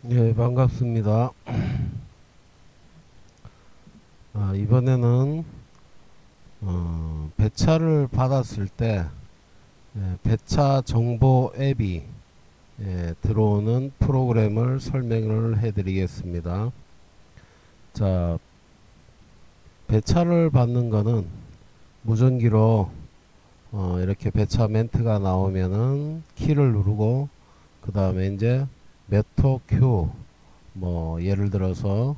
네, 반갑습니다. 이번에는 배차를 받았을 때 배차 정보 앱이 들어오는 프로그램을 설명을 해드리겠습니다. 자, 배차를 받는 거는 무전기로 이렇게 배차 멘트가 나오면은 키를 누르고 그 다음에 이제 몇 호 큐, 뭐 예를 들어서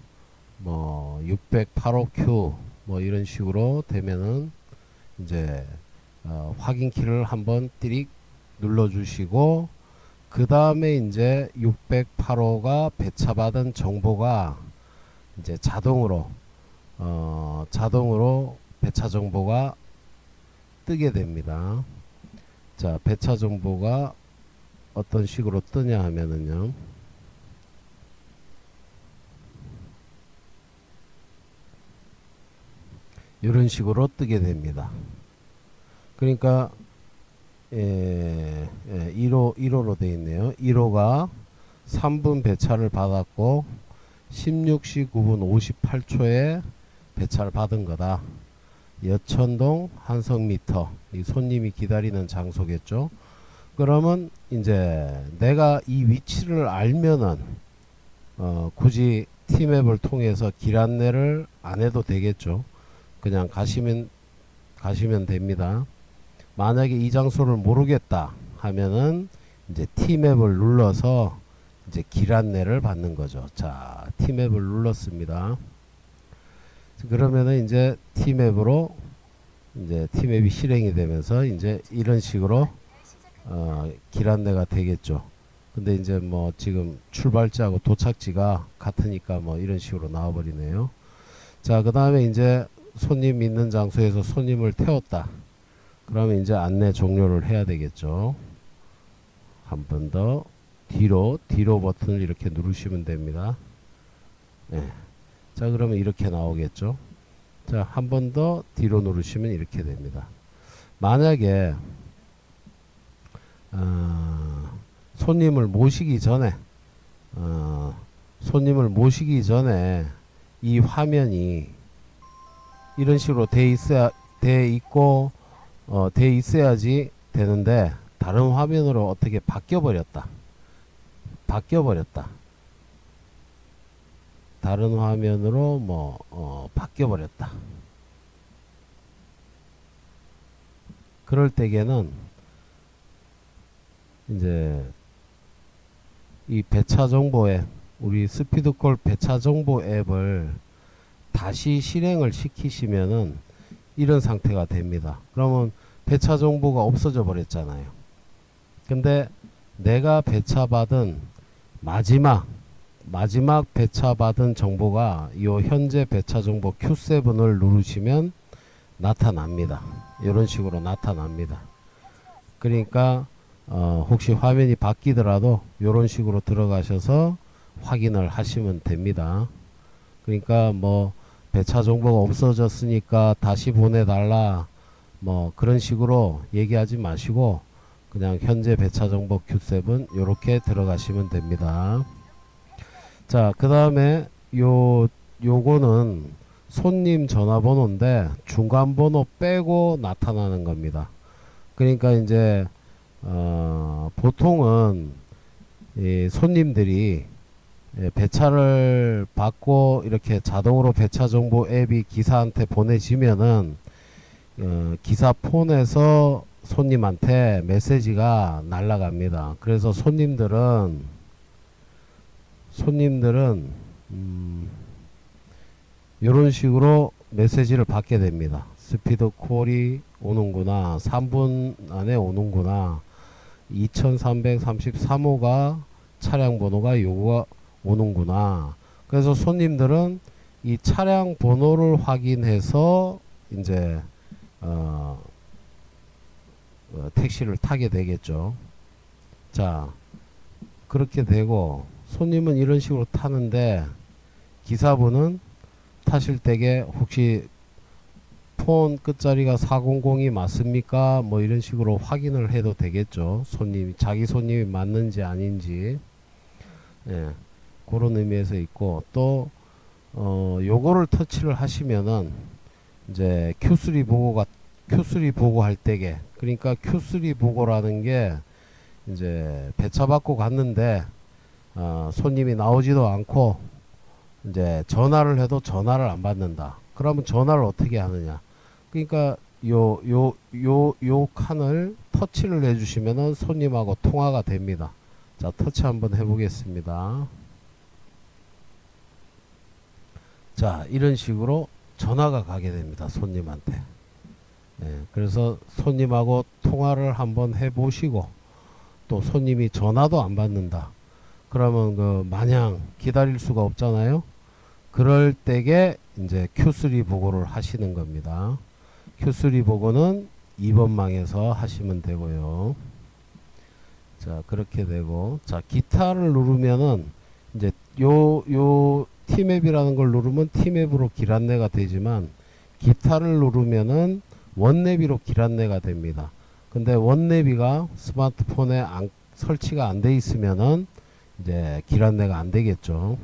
뭐 608호 q 뭐 이런 식으로 되면은 이제 확인키를 한번 띠릭 눌러 주시고 그 다음에 이제 608호가 배차받은 정보가 이제 자동으로 배차 정보가 뜨게 됩니다. 자, 배차 정보가 어떤 식으로 뜨냐 하면은요, 이런 식으로 뜨게 됩니다. 그러니까 1호로 되어 있네요. 1호가 3분 배차를 받았고 16시 9분 58초에 배차를 받은 거다. 여천동 한성미터, 이 손님이 기다리는 장소겠죠. 그러면 이제 내가 이 위치를 알면은 굳이 티맵을 통해서 길 안내를 안 해도 되겠죠. 그냥 가시면 됩니다. 만약에 이 장소를 모르겠다 하면은 이제 T맵을 눌러서 이제 길 안내를 받는 거죠. 자, T맵을 눌렀습니다. 그러면은 이제 T맵이 실행이 되면서 이제 이런 식으로 길 안내가 되겠죠. 근데 이제 뭐 지금 출발지하고 도착지가 같으니까 뭐 이런 식으로 나와버리네요. 자, 그 다음에 이제 손님 있는 장소에서 손님을 태웠다. 그러면 이제 안내 종료를 해야 되겠죠. 한 번 더 뒤로 버튼을 이렇게 누르시면 됩니다. 네. 자, 그러면 이렇게 나오겠죠. 자, 한 번 더 뒤로 누르시면 이렇게 됩니다. 만약에 손님을 모시기 전에 이 화면이 이런 식으로 돼 있어야지 되는데 다른 화면으로 어떻게 바뀌어 버렸다. 다른 화면으로 바뀌어 버렸다. 그럴 때에는 이제 이 배차 정보에 우리 스피드콜 배차 정보 앱을 다시 실행을 시키시면은 이런 상태가 됩니다. 그러면 배차 정보가 없어져 버렸잖아요. 근데 내가 배차받은 마지막 배차받은 정보가 이 현재 배차 정보 Q7을 누르시면 나타납니다. 이런 식으로 나타납니다. 그러니까 혹시 화면이 바뀌더라도 이런 식으로 들어가셔서 확인을 하시면 됩니다. 그러니까 뭐 배차 정보가 없어졌으니까 다시 보내달라 뭐 그런 식으로 얘기하지 마시고 그냥 현재 배차 정보 Q7 이렇게 들어가시면 됩니다. 자, 그 다음에 요거는 손님 전화번호인데 중간 번호 빼고 나타나는 겁니다. 그러니까 이제 보통은 이 손님들이 배차를 받고 이렇게 자동으로 배차 정보 앱이 기사한테 보내지면은 기사 폰에서 손님한테 메시지가 날라갑니다. 그래서 손님들은 이런 식으로 메시지를 받게 됩니다. 스피드 콜이 오는구나. 3분 안에 오는구나. 2333호가 차량 번호가 요거가 오는구나. 그래서 손님들은 이 차량 번호를 확인해서 이제 택시를 타게 되겠죠. 자, 그렇게 되고 손님은 이런 식으로 타는데 기사분은 타실 때에 혹시 폰 끝자리가 400이 맞습니까? 뭐 이런 식으로 확인을 해도 되겠죠. 자기 손님이 맞는지 아닌지. 예. 그런 의미에서 있고, 또 요거를 터치를 하시면은 이제 Q3 보고할 때게, 그러니까 Q3 보고라는 게 이제 배차 받고 갔는데 손님이 나오지도 않고 이제 전화를 해도 전화를 안 받는다. 그러면 전화를 어떻게 하느냐? 그러니까 요 칸을 터치를 해주시면은 손님하고 통화가 됩니다. 자, 터치 한번 해보겠습니다. 자, 이런 식으로 전화가 가게 됩니다. 손님한테. 그래서 손님하고 통화를 한번 해보시고, 또 손님이 전화도 안 받는다. 그러면 그 마냥 기다릴 수가 없잖아요. 그럴 때게 이제 Q3 보고를 하시는 겁니다. Q3 보고는 2번망에서 하시면 되고요. 자, 그렇게 되고, 자, 기타를 누르면은 이제 요 T맵이라는 걸 누르면 T맵으로 길 안내가 되지만, 기타를 누르면은 원내비로 길 안내가 됩니다. 근데 원내비가 스마트폰에 설치가 안 돼 있으면은 이제 길 안내가 안 되겠죠.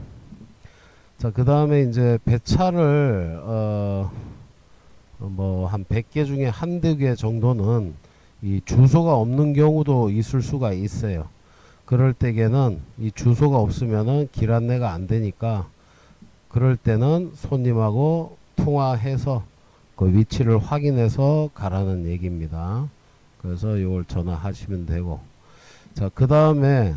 자, 그 다음에 이제 배차를 뭐 한 100개 중에 한두 개 정도는 이 주소가 없는 경우도 있을 수가 있어요. 그럴 때에는 이 주소가 없으면은 길 안내가 안 되니까, 그럴 때는 손님하고 통화해서 그 위치를 확인해서 가라는 얘기입니다. 그래서 이걸 전화하시면 되고, 자, 그 다음에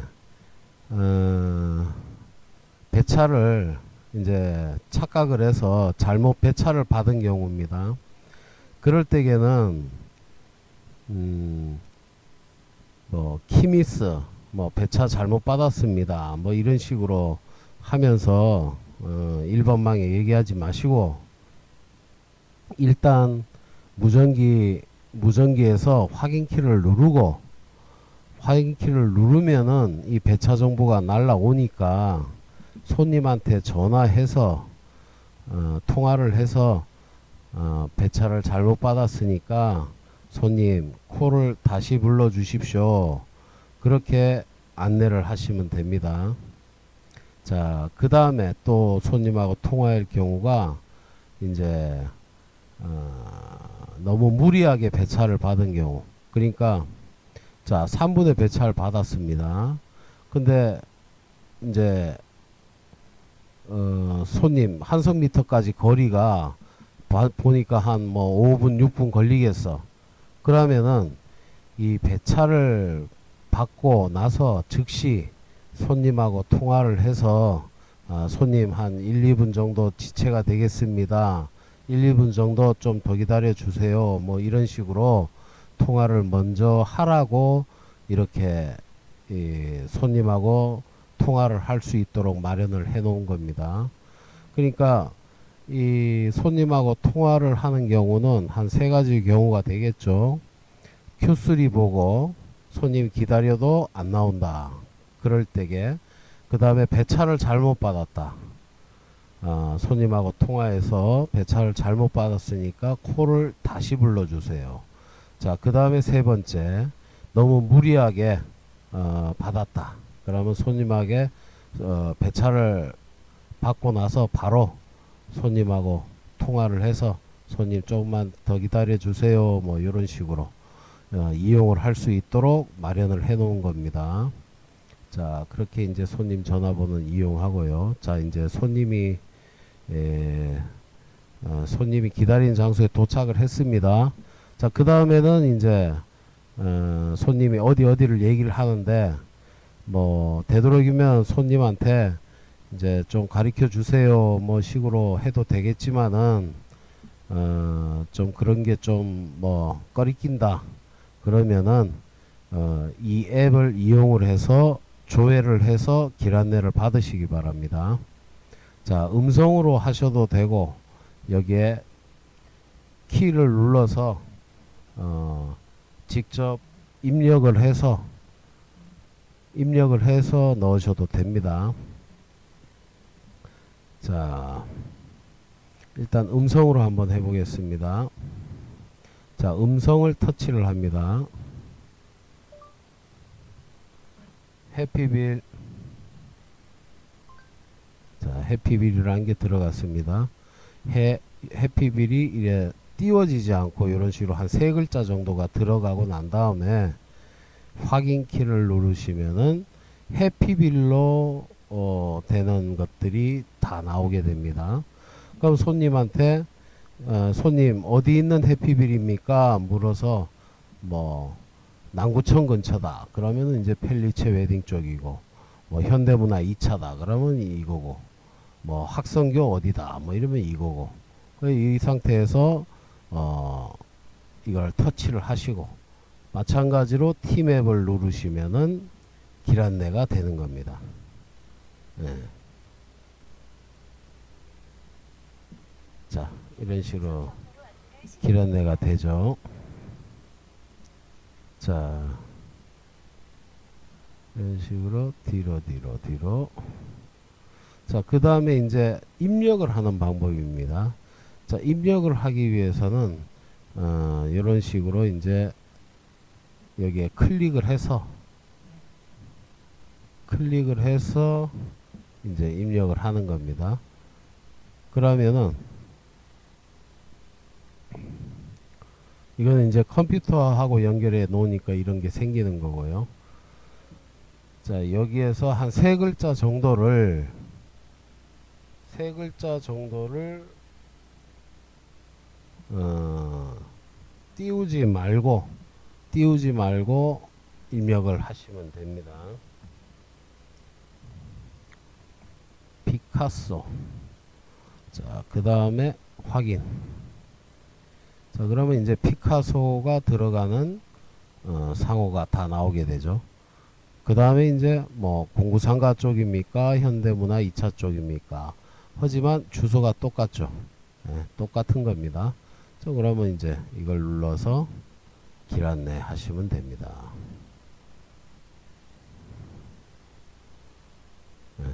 배차를 이제 착각을 해서 잘못 배차를 받은 경우입니다. 그럴 때에는 뭐 키미스, 뭐 배차 잘못 받았습니다, 뭐 이런 식으로 하면서 1번망에 얘기하지 마시고, 일단 무전기에서 확인키를 누르고, 확인키를 누르면은 이 배차 정보가 날라오니까 손님한테 전화해서 통화를 해서 배차를 잘못 받았으니까 손님 콜을 다시 불러 주십시오, 그렇게 안내를 하시면 됩니다. 자, 그 다음에 또 손님하고 통화할 경우가 이제 너무 무리하게 배차를 받은 경우, 그러니까 자, 3분의 배차를 받았습니다. 근데 이제 손님 한성미터까지 거리가 보니까 한 뭐 5분 6분 걸리겠어. 그러면은 이 배차를 받고 나서 즉시 손님하고 통화를 해서 손님 한 1, 2분 정도 지체가 되겠습니다, 1, 2분 정도 좀 더 기다려 주세요, 뭐 이런 식으로 통화를 먼저 하라고, 이렇게 손님하고 통화를 할 수 있도록 마련을 해 놓은 겁니다. 그러니까 이 손님하고 통화를 하는 경우는 한 세 가지 경우가 되겠죠. Q3 보고 손님 기다려도 안 나온다, 그럴 때게. 그 다음에 배차를 잘못 받았다, 손님하고 통화해서 배차를 잘못 받았으니까 콜을 다시 불러주세요. 자, 그 다음에 세 번째, 너무 무리하게 받았다. 그러면 손님에게 배차를 받고 나서 바로 손님하고 통화를 해서 손님 조금만 더 기다려 주세요, 뭐 이런 식으로 이용을 할 수 있도록 마련을 해 놓은 겁니다. 자, 그렇게 이제 손님 전화번호는 이용하고요. 자, 이제 손님이 기다리는 장소에 도착을 했습니다. 자, 그 다음에는 이제 손님이 어디를 얘기를 하는데, 뭐 되도록이면 손님한테 이제 좀 가르쳐 주세요, 뭐 식으로 해도 되겠지만은 좀 그런 게 좀 뭐 꺼리낀다, 그러면은 이 앱을 이용을 해서 조회를 해서 길 안내를 받으시기 바랍니다. 자, 음성으로 하셔도 되고, 여기에 키를 눌러서 직접 입력을 해서 넣으셔도 됩니다. 자, 일단 음성으로 한번 해보겠습니다. 자, 음성을 터치를 합니다. 해피빌 자, 해피빌이라는 게 들어갔습니다. 해피빌이 이래 띄워지지 않고 이런 식으로 한 세 글자 정도가 들어가고 난 다음에 확인 키를 누르시면은 해피빌로 되는 것들이 다 나오게 됩니다. 그럼 손님한테 손님 어디 있는 해피빌입니까? 물어서 뭐 남구청 근처다. 그러면은 이제 펠리체 웨딩 쪽이고, 뭐 현대문화 2차다. 그러면 이거고, 뭐 학성교 어디다. 뭐 이러면 이거고. 이 상태에서 이걸 터치를 하시고, 마찬가지로 T맵을 누르시면은 길 안내가 되는 겁니다. 네. 자, 이런 식으로 길 안내가 되죠. 자, 이런 식으로 뒤로. 자, 그 다음에 이제 입력을 하는 방법입니다. 자, 입력을 하기 위해서는 이런 식으로 이제 여기에 클릭을 해서 이제 입력을 하는 겁니다. 그러면은 이거는 이제 컴퓨터하고 연결해 놓으니까 이런 게 생기는 거고요. 자, 여기에서 한 세 글자 정도를 띄우지 말고 입력을 하시면 됩니다. 피카소. 자, 그 다음에 확인. 자, 그러면 이제 피카소가 들어가는 상호가 다 나오게 되죠. 그 다음에 이제 뭐 공구상가 쪽입니까? 현대문화 2차 쪽입니까? 하지만 주소가 똑같죠. 네, 똑같은 겁니다. 자, 그러면 이제 이걸 눌러서 길 안내 하시면 됩니다. 네.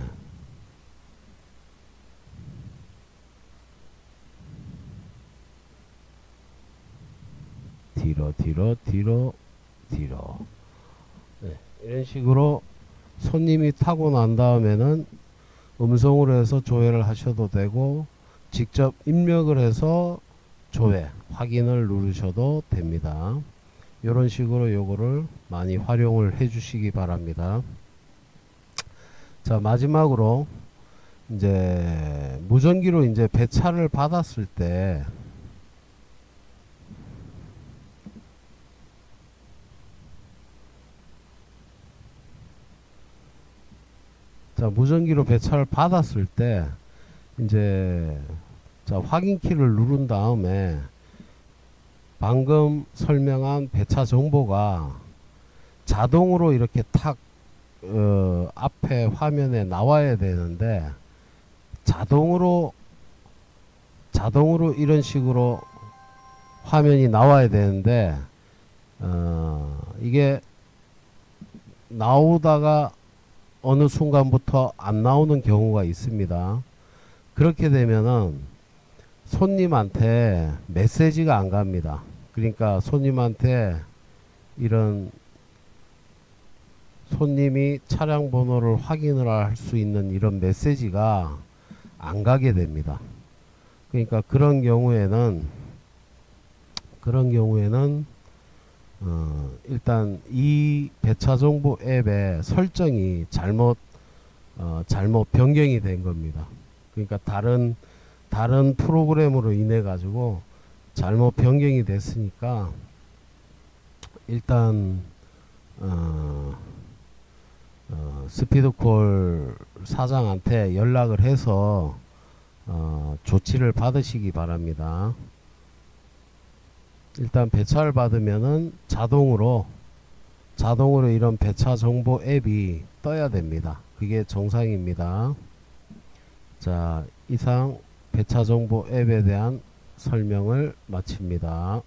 뒤로. 네, 이런 식으로 손님이 타고 난 다음에는 음성으로 해서 조회를 하셔도 되고, 직접 입력을 해서 조회, 확인을 누르셔도 됩니다. 이런 식으로 요거를 많이 활용을 해 주시기 바랍니다. 자, 마지막으로 이제 무전기로 이제 배차를 받았을 때 자, 무전기로 배차를 받았을 때 이제 자, 확인 키를 누른 다음에 방금 설명한 배차 정보가 자동으로 이렇게 탁 앞에 화면에 나와야 되는데, 자동으로 이런 식으로 화면이 나와야 되는데 이게 나오다가 어느 순간부터 안 나오는 경우가 있습니다. 그렇게 되면은 손님한테 메시지가 안 갑니다. 그러니까 손님한테 이런 손님이 차량 번호를 확인을 할 수 있는 이런 메시지가 안 가게 됩니다. 그러니까 그런 경우에는 일단 이 배차정보 앱의 설정이 잘못 변경이 된 겁니다. 그러니까 다른 프로그램으로 인해 가지고 잘못 변경이 됐으니까 일단 스피드콜 사장한테 연락을 해서 조치를 받으시기 바랍니다. 일단 배차를 받으면은 자동으로 이런 배차 정보 앱이 떠야 됩니다. 그게 정상입니다. 자, 이상 배차 정보 앱에 대한 설명을 마칩니다.